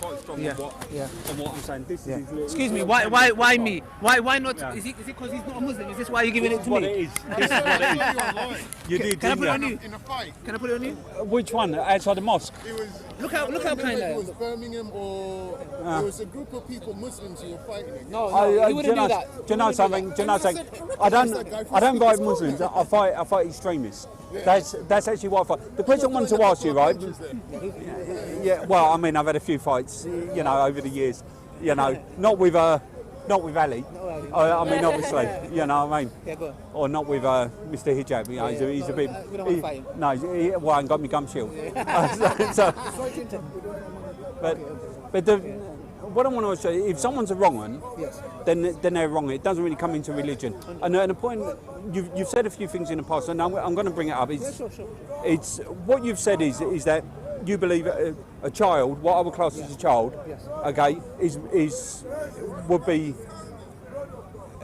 quite strong on what I'm saying. This is Excuse me, why me? Why not? Yeah. Is it because he's not a Muslim? Is this why you're giving it to me? This is what it is. You did. Can I put it on you? In a fight. Can I put it on you? Which one? Outside the mosque? It was. Look how kind it was Birmingham or there was a group of people, Muslims, who were fighting it. No, he wouldn't do that. Do you know something? Do you know something? I don't fight Muslims. I fight extremists. That's actually what I fight. The question I wanted to ask you, right? Yeah. Well, I mean, I've had a few fights, you know, over the years. You know, not with Ali. I mean, obviously, you know what I mean? Yeah, go on. Or not with Mr. Hijab, you know, he's a bit... We don't want to fight him. No, I ain't got me gum shield. But what I want to say, if someone's a wrong one, then they're wrong. It doesn't really come into religion. And the point, you've said a few things in the past, and I'm going to bring it up. It's what you've said is that you believe a child, what I would class as a child, okay, would be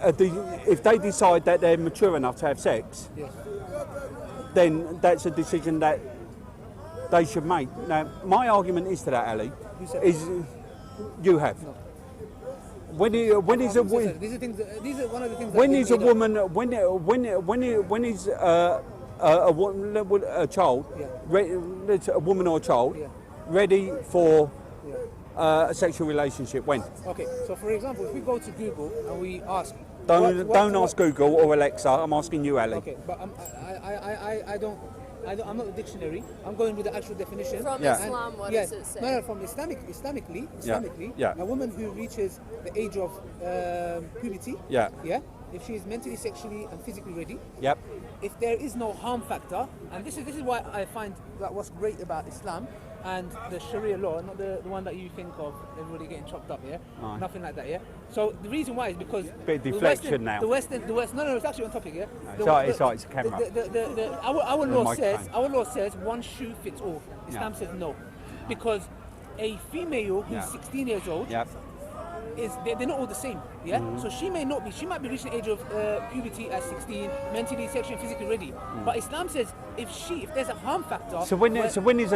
if they decide that they're mature enough to have sex, then that's a decision that they should make. Now, my argument is to that, Ali, is you have. No. When is a these are one of the things. When is a woman? When is a child, a woman or a child, ready for a sexual relationship? When? Okay, so for example, if we go to Google and we ask... Don't ask Google or Alexa, I'm asking you, Ali. Okay, but I'm not the dictionary. I'm going with the actual definition. From Islam, what does it say? No, from Islamically, a woman who reaches the age of puberty, if she is mentally, sexually, and physically ready, if there is no harm factor, and this is why I find that what's great about Islam and the Sharia law, not the one that you think of, everybody getting chopped up, nothing like that, So the reason why is because bit of deflection now. The West. No, it's actually on topic, It's a camera. Our law says one shoe fits all. Islam says no, because a female who's 16 years old. They're not all the same, So she might be reaching the age of puberty at 16, mentally, sexually, physically ready. But Islam says if there's a harm factor. So when is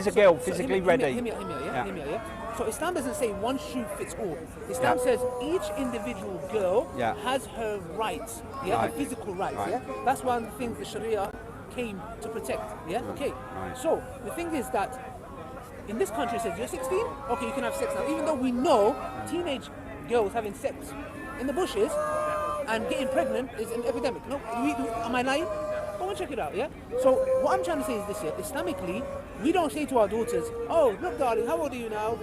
a girl physically ready? Hear me out. So Islam doesn't say one shoe fits all. Islam says each individual girl has her rights, her physical rights, That's one of the things the Sharia came to protect, Okay. So the thing is that in this country it says you're 16, okay, you can have sex now. Even though we know teenage girls having sex in the bushes and getting pregnant is an epidemic. No, am I lying? Go and check it out, So what I'm trying to say is this Islamically, we don't say to our daughters, oh, look darling, how old are you now?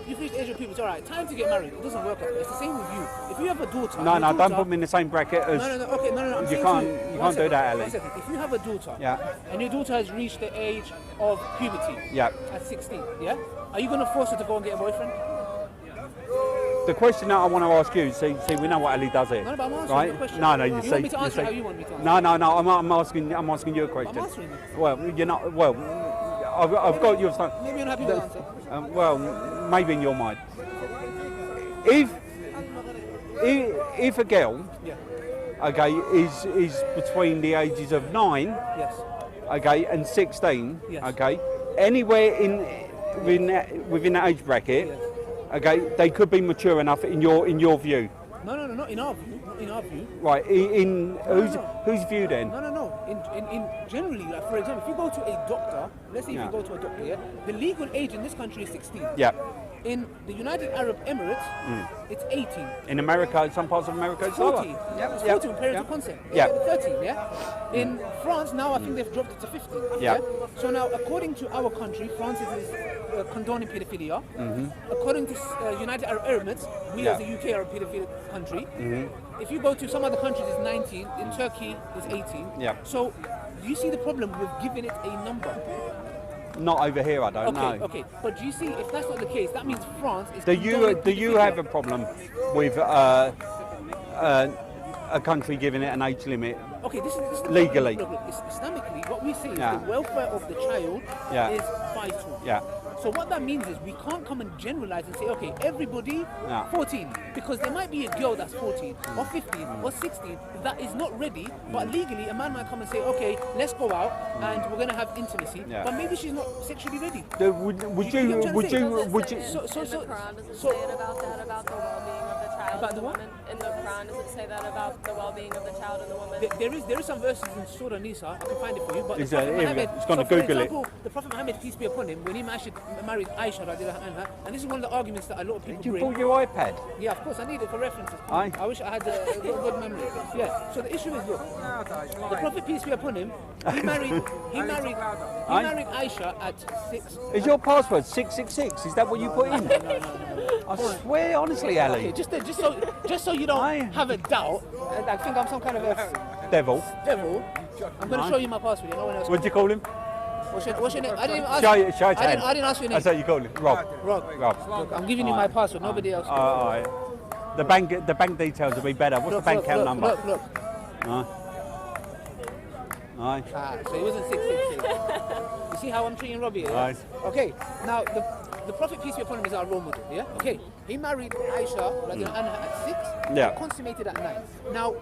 You've reached the age of puberty, alright, time to get married. It doesn't work like that. It's the same with you. If you have a daughter... No, don't put me in the same bracket as... No. You can't do that, Ali. If you have a daughter, and your daughter has reached the age of puberty, at 16, are you going to force her to go and get a boyfriend? The question that I want to ask you, see, we know what Ali does here. No, but I'm answering the question. No, you want me to answer how you want me to answer? No, I'm asking you a question. I'm answering you. Well, you're not. Well, I've got your. Maybe you're not happy with the answer. Well, maybe in your mind. If a girl, okay, is between the ages of 9, okay, and 16, okay, anywhere within that age bracket. Okay, they could be mature enough in your view. No, not in our view. Not in our view. Right. Whose view then? No. In generally, like for example, if you go to a doctor, let's say if you go to a doctor, the legal age in this country is 16. In the United Arab Emirates, it's 18. In America, in some parts of America, it's 14. It's 14 with parental consent. 13. In France now, I think they've dropped it to 15. So now, according to our country, France is condoning pedophilia. According to United Arab Emirates, we as the UK are a pedophilic country. If you go to some other countries, it's 19. In Turkey, it's 18. So, do you see the problem with giving it a number? Not over here, I don't know. Okay, but do you see, if that's not the case, that means France is... Do you have a problem with a country giving it an age limit? Okay, this is legally. Islamically, what we say is the welfare of the child is vital. So what that means is we can't come and generalize and say, okay, everybody 14, because there might be a girl that's 14 or 15 or 16 that is not ready, but legally a man might come and say, okay, let's go out and we're going to have intimacy, but maybe she's not sexually ready. Would you? So the Quran doesn't say it about that, about the well-being of the child about and the what? woman. In the Quran, does it say that about the well-being of the child and the woman? There is some verses in Surah Nisa, I can find it for you, but It's the Prophet Muhammad, it's gonna for Google example, the Prophet Muhammad, peace be upon him, when he married Aisha, and this is one of the arguments that a lot of people Did you bring. pull your iPad? Yeah, of course, I need it for references. Aye. I wish I had a good memory. Yeah. So the issue is, look, the Prophet, peace be upon him, he married Aisha at 6. Is your password 666? Is that what you put in? No. I swear, honestly, Ali. Okay, just so you don't have a doubt, and I think I'm some kind of a Devil. I'm going to show you my password. No one else. What'd you call him? What's your name? I didn't even ask Show you. it, show it to I him. didn't ask your name. That's what you call him. Rob. Look, I'm giving you my password. Nobody else. All right. The bank details will be better. What's the bank account number? Look. Aye. So it wasn't 666. You see how I'm treating Robbie? Yeah? Aye. Okay. Now the Prophet, peace be upon him, is our role model. Yeah. Okay. He married Aisha at 6. Yeah. Consummated at 9. Now,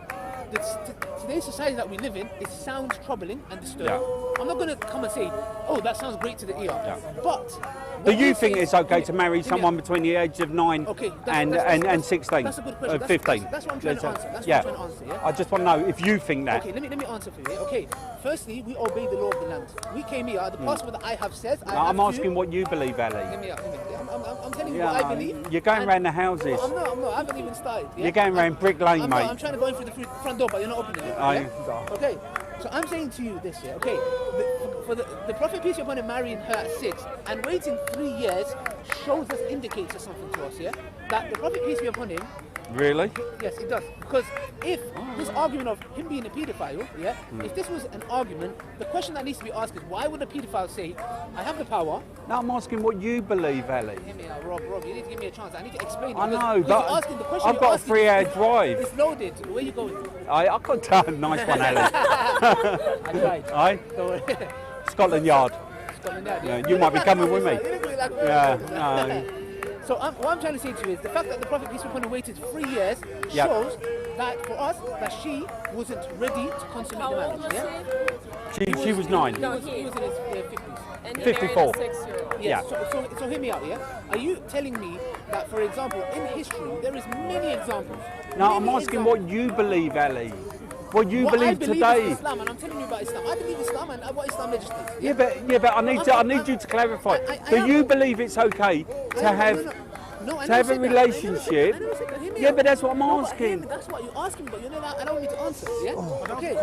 today's society that we live in, it sounds troubling and disturbing. Yeah. I'm not going to come and say, oh, that sounds great to the ear. Yeah. But Do you think it's okay to marry someone between the age of 9 and 16? That's a good question. 15? That's what I'm trying to answer. Yeah. I just want to know if you think that. Okay, let me answer for you. Okay, firstly, we obey the law of the land. We came here, the passport that I have says I'm asking what you believe, Ali. I'm telling you what I believe. You're going around the houses. I'm not. I haven't even started. Yeah? You're going around Brick Lane, mate. I'm trying to go in through the front door, but you're not opening it. Yeah? Okay, so I'm saying to you this, yeah. Okay, for the Prophet, peace be upon him, marrying her at 6 and waiting 3 years indicates something to us, yeah. That the Prophet, peace be upon him. Really? Yes, it does. Because if this argument of him being a paedophile, yeah, if this was an argument, the question that needs to be asked is, why would a paedophile say, I have the power? No, I'm asking what you believe, Ali. Hear me out, Rob, you need to give me a chance. I need to explain it. I know, but asking the question I've got a 3-hour drive. It's loaded. Where you going? I got done. Nice one, Ali. I tried. Aye? Scotland Yard. Yeah, you might be coming with me. Yeah. So what I'm trying to say to you is the fact that the Prophet, peace be upon him, waited 3 years shows that for us that she wasn't ready to consummate the marriage. Yeah? She was 9. No, he was in his 50s. And 54. Yeah. So hear me out, yeah? Are you telling me that, for example, in history, there is many examples? No, I'm asking what you believe, Ali. What you believe today. Is Islam, and I'm telling you about Islam. I believe Islam and what Islam legislates. Yeah, but I need you to clarify. Do you believe it's okay to have a relationship? Yeah, but that's what I'm asking. That's what you're asking, but you're not allowing me to answer. Yeah. Okay.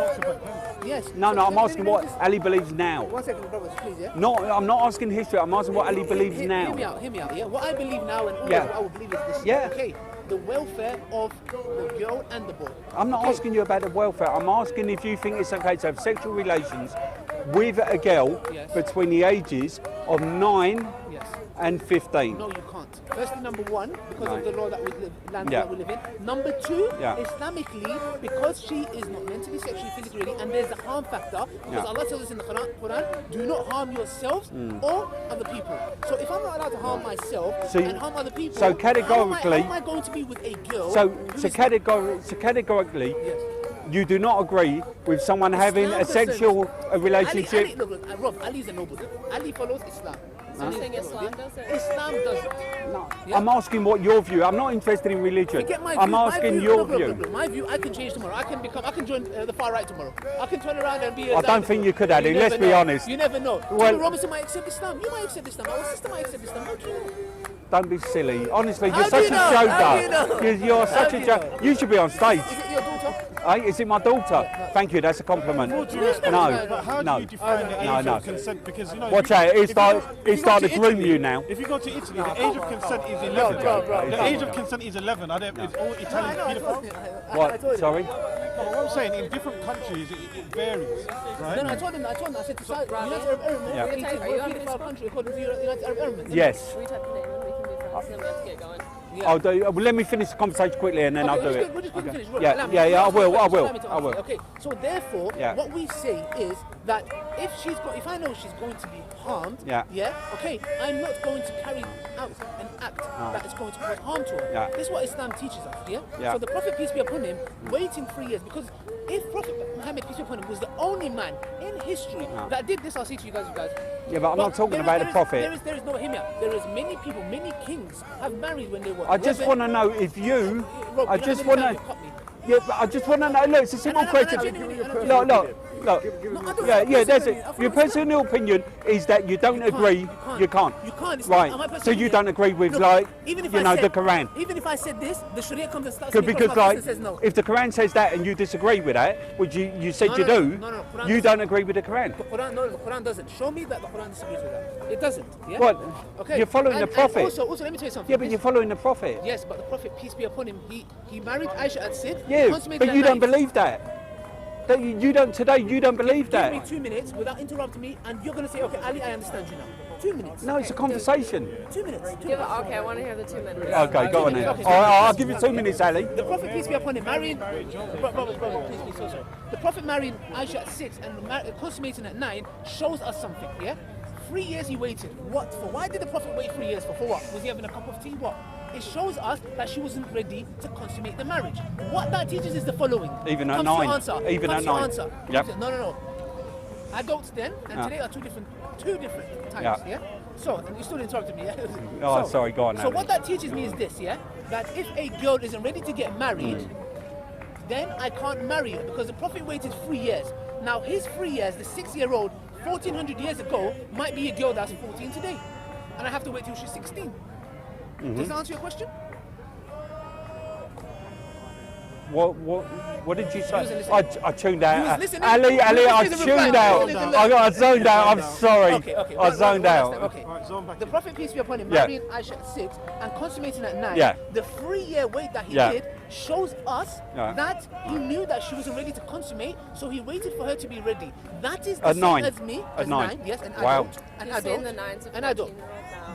Yes. No, I'm asking what Ali believes now. 1 second, brothers, please. Yeah. No, I'm not asking history. I'm asking what Ali believes now. Hear me out. Yeah. What I believe now and always what I will believe is this. Yeah. Okay. The welfare of the girl and the boy. I'm not asking you about the welfare. I'm asking if you think it's okay to have sexual relations with a girl between the ages of 9 and 15. No, you can't. Firstly, number one, because of the law that we live, that we live in. Number two, Islamically, because she is not mentally, sexually, physically ready, and there's a harm factor, because Allah tells us in the Quran, do not harm yourselves or other people. So if I'm not allowed to harm myself and harm other people, so categorically, how am I going to be with a girl? So categorically, you do not agree with someone having a sexual relationship. Look, Rob, Ali is a noble. Ali follows Islam. So you think Islam does it? Islam doesn't. No. I'm asking what your view. I'm not interested in religion. I'm asking your view. My view, I can change tomorrow. I can join the far right tomorrow. I can turn around and be. I don't think you could, Ali. Let's be honest. You never know. Well, Robinson might accept Islam. You might accept Islam. Our sister might accept Islam. How do you know? Don't be silly. Honestly, you're such a joker. You're such a joker. You should be on stage. Is it your daughter? Is it my daughter? Thank you, that's a compliment. But how do you define the age of consent? Because watch out, it start to groom you now. If you go to Italy, the age of consent is 11. The age of consent is 11. It's all Italian paedophiles. What? Sorry? What I'm saying, in different countries, it varies, right? No, I told him, I said to United Arab Emirates, we're a paedophile country according to United Arab Emirates. Yes. and then we have to get going. Yeah. I'll do. Well, let me finish the conversation quickly, and then I'll do it. We're just going to finish. Yeah, I will. Okay, so therefore, what we say is that if I know she's going to be harmed, okay, I'm not going to carry out an act that is going to cause harm to her. Yeah. This is what Islam teaches us, So the Prophet, peace be upon him, waiting 3 years, because if Prophet Muhammad, peace be upon him, was the only man in history that did this, I'll say to you guys. Yeah, but I'm not talking about the Prophet. There is no him here. There is many people, many kings have married when they were. I just want to know if you. I just want to. Yeah, but I just want to know. Look, it's a simple question. Look. Yeah. That's it. Your personal opinion is that you don't agree. You can't. You can't. Right. So you don't agree with the Quran. Even if I said this, the Sharia comes and starts. Because and says no. if the Quran says that and you disagree with that, which you said you do, you don't agree with the Quran. The Quran doesn't. Show me that the Quran disagrees with that. It doesn't. Yeah? What? Okay. You're following the Prophet. Also, let me tell you something. Yeah, but you're following the Prophet. Yes, but the Prophet, peace be upon him, he married Aisha at Sid. Yeah, but you don't believe that. You don't believe that. Give me 2 minutes without interrupting me, and you're going to say, okay, Ali, I understand you now. 2 minutes. No, it's a conversation. 2 minutes. Okay, I want to hear the 2 minutes. Okay, go on then. I'll give you 2 minutes, Ali. The Prophet, peace be upon him, married. Brother, please, so sorry. The Prophet married Aisha at 6 and consummating at 9 shows us something, 3 years he waited. What for? Why did the Prophet wait 3 years for? For what? Was he having a cup of tea? What? It shows us that she wasn't ready to consummate the marriage. What that teaches is the following. Even at 9. Even at 9. Yep. No. Adults then and today are two different times. Yeah. So you still interrupted me. Sorry. Go on. So what that teaches me is this. That if a girl isn't ready to get married, then I can't marry her because the Prophet waited 3 years. Now his 3 years, the 6-year-old, 1400 years ago, might be a girl that's 14 today, and I have to wait till she's 16. Does that answer your question? What did you say? I tuned You out. was listening. Ali, I tuned out. I zoned out. I'm sorry. Okay. I zoned out. Okay. Right, the Prophet, peace be upon him, married Aisha at 6 and consummating at 9. Yeah. The 3-year wait that he did shows us that he knew that she wasn't ready to consummate, so he waited for her to be ready. That is the same as me. At 9. Yes, an Wow. adult. An adult.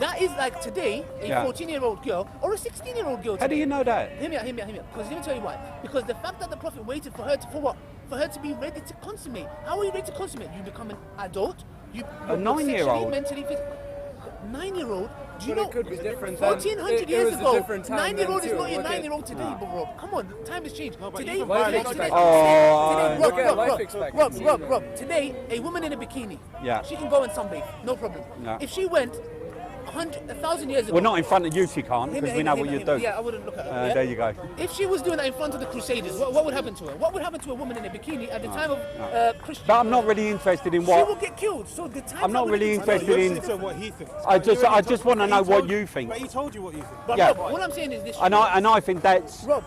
That is like today, a 14-year-old girl or a 16-year-old girl. How do you know that? Hear me out. Because let me tell you why. Because the fact that the Prophet waited for her for what? For her to be ready to consummate. How are you ready to consummate? You become an adult. A 9-year-old. Mentally fit. 9-year-old. Do you know? It could be different. 1400 years ago, 9-year-old is not your 9-year-old today, bro. Come on, time has changed. Today, Rob, today, a woman in a bikini, she can go and sunbathe, no problem. If she went 1,000 years ago. Well, not in front of you, she can't, because we know what you do. Yeah, I wouldn't look at her. There you go. If she was doing that in front of the Crusaders, what would happen to her? What would happen to a woman in a bikini at the time of Christian? But I'm not really interested in what. She will get killed. So the time. I'm not really interested in what he thinks. I just want to know what you think. But he told you what you think. But Rob, what I'm saying is this. And I think that's Rob,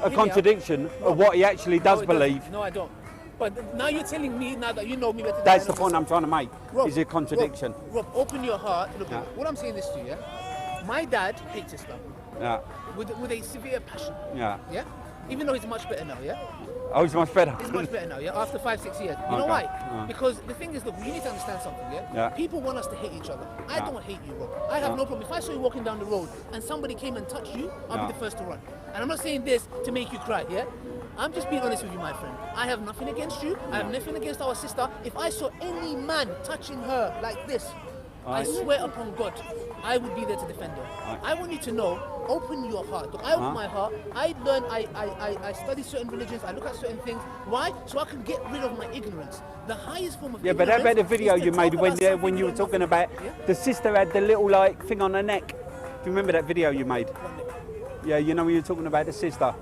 a contradiction of what he actually does believe. No, I don't. But now you're telling me now that you know me better. That's the point I'm trying to make. Is a contradiction. Rob, open your heart. Look, what I'm saying is to you. My dad hates Islam. Yeah. With a severe passion. Yeah. Yeah. Even though he's much better now. Yeah. Oh, he's much better. He's much better now. Yeah. After 5-6 years. You know why? Because the thing is, look, you need to understand something. Yeah. People want us to hate each other. I don't hate you, Rob. I have no problem. If I saw you walking down the road and somebody came and touched you, I'll be the first to run. And I'm not saying this to make you cry. Yeah. I'm just being honest with you, my friend. I have nothing against you. I have nothing against our sister. If I saw any man touching her like this, I swear upon God, I would be there to defend her. I want you to know, open your heart. I open my heart. I learn, I study certain religions. I look at certain things. Why? So I can get rid of my ignorance. The highest form of ignorance. Yeah, but that better video you made when you were talking about the sister had the little like thing on her neck. Do you remember that video you made? Yeah, you know when you were talking about the sister.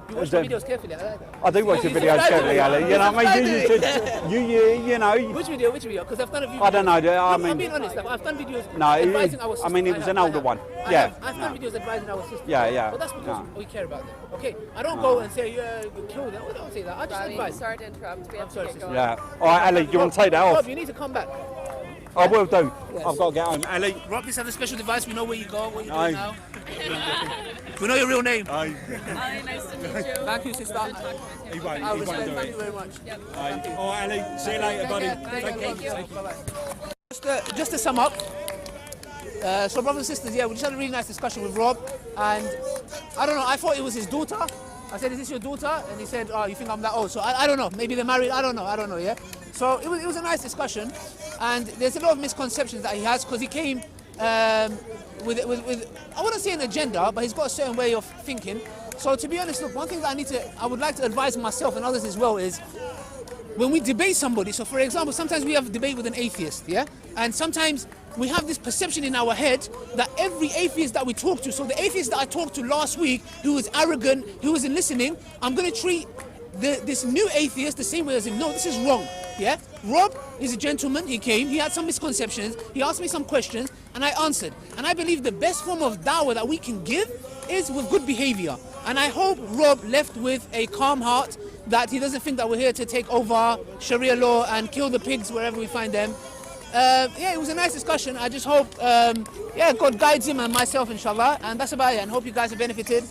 You watch the videos carefully. I like that. I do watch the videos carefully, Ali. You know what I mean? You know. Which video? Because I've done a few. I don't know. I'm being honest. I've done videos advising our sister. I mean, it was an older one. Yeah. I've done videos advising our sister. Yeah. But that's because we care about them. Okay. I don't go and say, kill them. I don't say that. I just advise. Sorry to interrupt. We have to get going. Yeah. All right, Ali, you want to take that off? Rob, you need to come back. I will do. Yes. I've got to get home. Ali. Rob, this has a special device. We know where you go, what you're doing now. We know your real name. Hi, nice to meet you. Thank you, sister. He won't do it. Thank you very much. Yep. All right, Ali. See you later, buddy. Thank you. Just to sum up, So brothers and sisters, yeah, we just had a really nice discussion with Rob, and I don't know, I thought it was his daughter. I said, is this your daughter? And he said, oh, you think I'm that old? So I don't know, maybe they're married, I don't know, yeah? So it was a nice discussion, and there's a lot of misconceptions that he has, because he came with, I wouldn't say an agenda, but he's got a certain way of thinking. So to be honest, look, one thing that I would like to advise myself and others as well is, when we debate somebody, so for example, sometimes we have a debate with an atheist, yeah? And sometimes we have this perception in our head that every atheist that we talk to, so the atheist that I talked to last week, who was arrogant, who wasn't listening, I'm going to treat this new atheist the same way as him. No, this is wrong, yeah? Rob is a gentleman, he came, he had some misconceptions, he asked me some questions, and I answered. And I believe the best form of dawah that we can give is with good behavior. And I hope Rob left with a calm heart, that he doesn't think that we're here to take over Sharia law and kill the pigs wherever we find them. Yeah, it was a nice discussion. I just hope, yeah, God guides him and myself, inshallah. And that's about it. And hope you guys have benefited.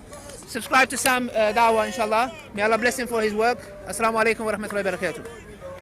Subscribe to Sam Dawah, inshallah. May Allah bless him for his work. Assalamu alaikum wa rahmatullahi wa barakatuh.